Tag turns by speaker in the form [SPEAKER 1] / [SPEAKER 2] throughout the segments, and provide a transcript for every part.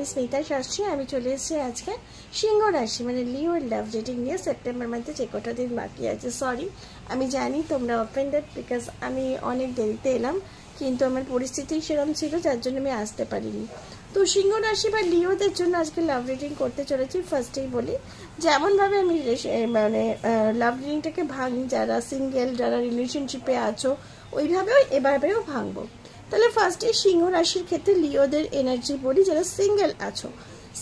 [SPEAKER 1] আমি স্মিতা শাস্ত্রী। আমি চলে এসেছি আজকে সিংহ রাশি মানে লিও লাভ রেটিং নিয়ে। সেপ্টেম্বর মাসে যে কটা দিন বাকি আছে, সরি আমি জানি তোমরা অফেন্ডেড, বিকজ আমি অনেক দেরিতে এলাম, কিন্তু আমার পরিস্থিতি সেরকম ছিল যার জন্য আমি আসতে পারিনি। তো সিংহ রাশি বা লিওদের জন্য আজকে লাভ রিডিং করতে চলেছি। ফার্স্টেই বলি, যেমনভাবে আমি মানে লাভ রিডিংটাকে ভাঙি, যারা সিঙ্গেল, যারা রিলেশনশিপে আছো, ওইভাবেও এভাবেও ভাঙবো। তাহলে ফার্স্টে সিংহ রাশির ক্ষেত্রে লিওদের এনার্জি বলি। যারা সিঙ্গেল আছো,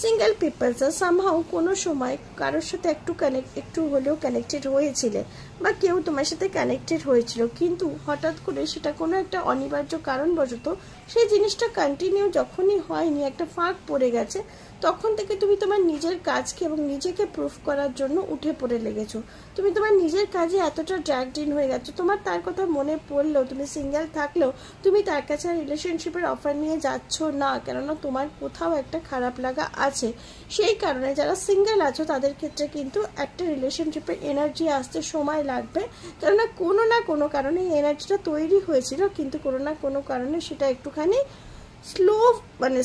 [SPEAKER 1] সিঙ্গেল পিপলস সামহাও কোনো সময় কারোর সাথে একটু হলেও কানেক্টেড হয়েছিলে, বা কেউ তোমার সাথে কানেক্টেড হয়েছিল, কিন্তু হঠাৎ করে সেটা কোনো একটা অনিবার্য কারণবশত সেই জিনিসটা কন্টিনিউ যখনই হয়নি, একটা ফাঁক পড়ে গেছে, তখন থেকে তুমি তোমার নিজের কাজকে এবং নিজেকে প্রুফ করার জন্য উঠে পড়ে লেগেছো। তুমি তোমার নিজের কাজে এতটা ড্র্যাগড ইন হয়ে গেছো, তোমার তার কথা মনে পড়লেও, তুমি সিঙ্গেল থাকলেও তুমি তার কাছে রিলেশনশিপের অফার নিয়ে যাচ্ছ না, কেননা তোমার কোথাও একটা খারাপ লাগা আছে। সেই কারণে যারা সিঙ্গেল আছো তাদের ক্ষেত্রে কিন্তু একটা রিলেশনশিপের এনার্জি আসতে সময় লাগবে, কেননা কোনো না কোনো কারণে এই এনার্জিটা তৈরি হয়েছিল, কিন্তু কোনো না কোনো কারণে সেটা একটুখানি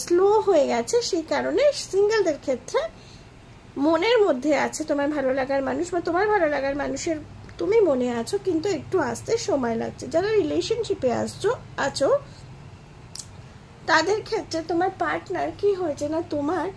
[SPEAKER 1] স্লো হয়ে গেছে। সেই কারণে সিঙ্গেলদের ক্ষেত্রে মনের মধ্যে আছে তোমার ভালো লাগার মানুষ, বা তোমার ভালো লাগার মানুষের তুমি মনে আছো, কিন্তু একটু আসতে সময় লাগছে। যারা রিলেশনশিপে আছো তাদের ক্ষেত্রে তোমার পার্টনার কি হয়েছে না, তোমার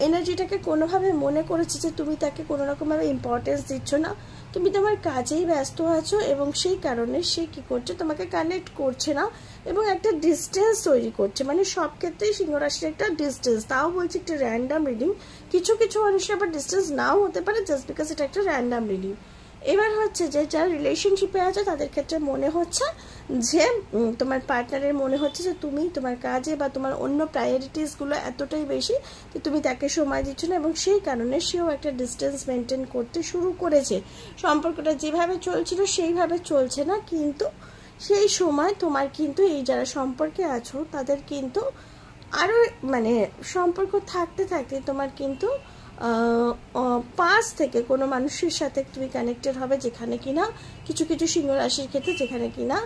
[SPEAKER 1] এনার্জিটাকে কোনোভাবে মনে করেছে যে তুমি তাকে কোনো রকমভাবে ইম্পর্টেন্স দিচ্ছ না, তুমি তোমার কাজেই ব্যস্ত আছো, এবং সেই কারণে সে কী করছে, তোমাকে কানেক্ট করছে না এবং একটা ডিস্টেন্স তৈরি করছে। মানে সব ক্ষেত্রেই সিংহ রাশির একটা ডিস্টেন্স, তাও বলছি একটা র্যান্ডাম রিডিং, কিছু কিছু মানুষের আবার ডিস্টেন্স নাও হতে পারে, জাস্ট বিকজ এটা একটা র্যান্ডাম রিডিং। এবার হচ্ছে যে যারা রিলেশনশিপে আছে তাদের ক্ষেত্রে মনে হচ্ছে যে তোমার পার্টনারের মনে হচ্ছে যে তুমি তোমার কাজে বা তোমার অন্য প্রায়োরিটিসগুলো এতটাই বেশি যে তুমি তাকে সময় দিচ্ছ না, এবং সেই কারণে সেও একটা ডিস্টেন্স মেনটেন করতে শুরু করেছে। সম্পর্কটা যেভাবে চলছিল সেইভাবে চলছে না, কিন্তু সেই সময় তোমার কিন্তু এই যারা সম্পর্কে আছো তাদের কিন্তু আরও মানে সম্পর্ক থাকতে থাকতে তোমার কিন্তু পাঁচ থেকে কোনো মানুষের সাথে তুমি কানেক্টেড হবে, যেখানে কিনা কিছু কিছু সিংহ রাশির ক্ষেত্রে যেখানে কিনা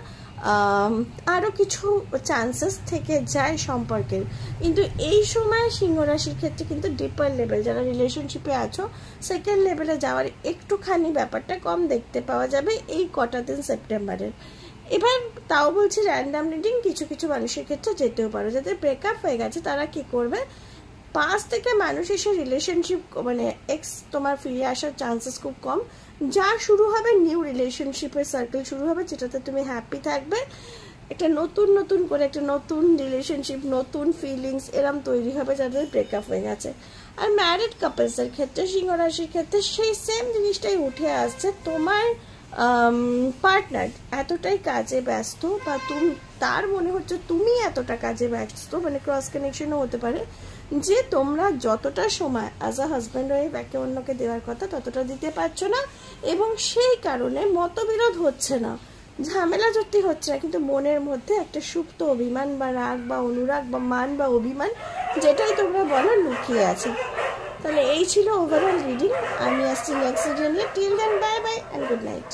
[SPEAKER 1] আরও কিছু চান্সেস থেকে যায় সম্পর্কের। কিন্তু এই সময় সিংহ রাশির ক্ষেত্রে কিন্তু ডিপার লেভেল, যারা রিলেশনশিপে আছো সেকেন্ড লেভেলে যাওয়ার একটুখানি ব্যাপারটা কম দেখতে পাওয়া যাবে এই কটা দিন সেপ্টেম্বরের। এবার তাও বলছি র্যান্ডাম রিডিং, কিছু কিছু মানুষের ক্ষেত্রে যেতেও পারো। যাদের ব্রেকআপ হয়ে গেছে তারা কি করবে, পাঁচ থেকে মানুষ এসে রিলেশনশিপ মানে এক্স তোমার ফিরে আসার চান্সেস খুব কম। যা শুরু হবে নিউ রিলেশনশিপের সার্কেল শুরু হবে, যেটাতে তুমি হ্যাপি থাকবে, একটা নতুন করে একটা নতুন রিলেশনশিপ, নতুন ফিলিংস এরম তৈরি হবে যাদের ব্রেকআপ হয়ে গেছে। আর ম্যারিড কাপলসের ক্ষেত্রে সিংহ রাশির ক্ষেত্রে সেই সেম জিনিসটাই উঠে আসছে। তোমার পার্টনার এতটাই কাজে ব্যস্ত, বা তার মনে হচ্ছে তুমি এতটা কাজে ব্যস্ত, মানে ক্রস কানেকশনও হতে পারে, যে তোমরা যতটা সময় অ্যাজ আ হাজব্যান্ড ওয়াইফ একে অন্যকে দেওয়ার কথা ততটা দিতে পারছো না, এবং সেই কারণে মতবিরোধ হচ্ছে না, ঝামেলা জটি হচ্ছে না, কিন্তু মনের মধ্যে একটা সুপ্ত অভিমান বা রাগ বা অনুরাগ বা মান বা অভিমান, যেটাই তোমরা বলো, লুকিয়ে আছে। তাহলে এই ছিল ওভারঅল রিডিং। আমি আসছি নেক্সট ভিডিও নিয়ে। Till then bye bye and good night.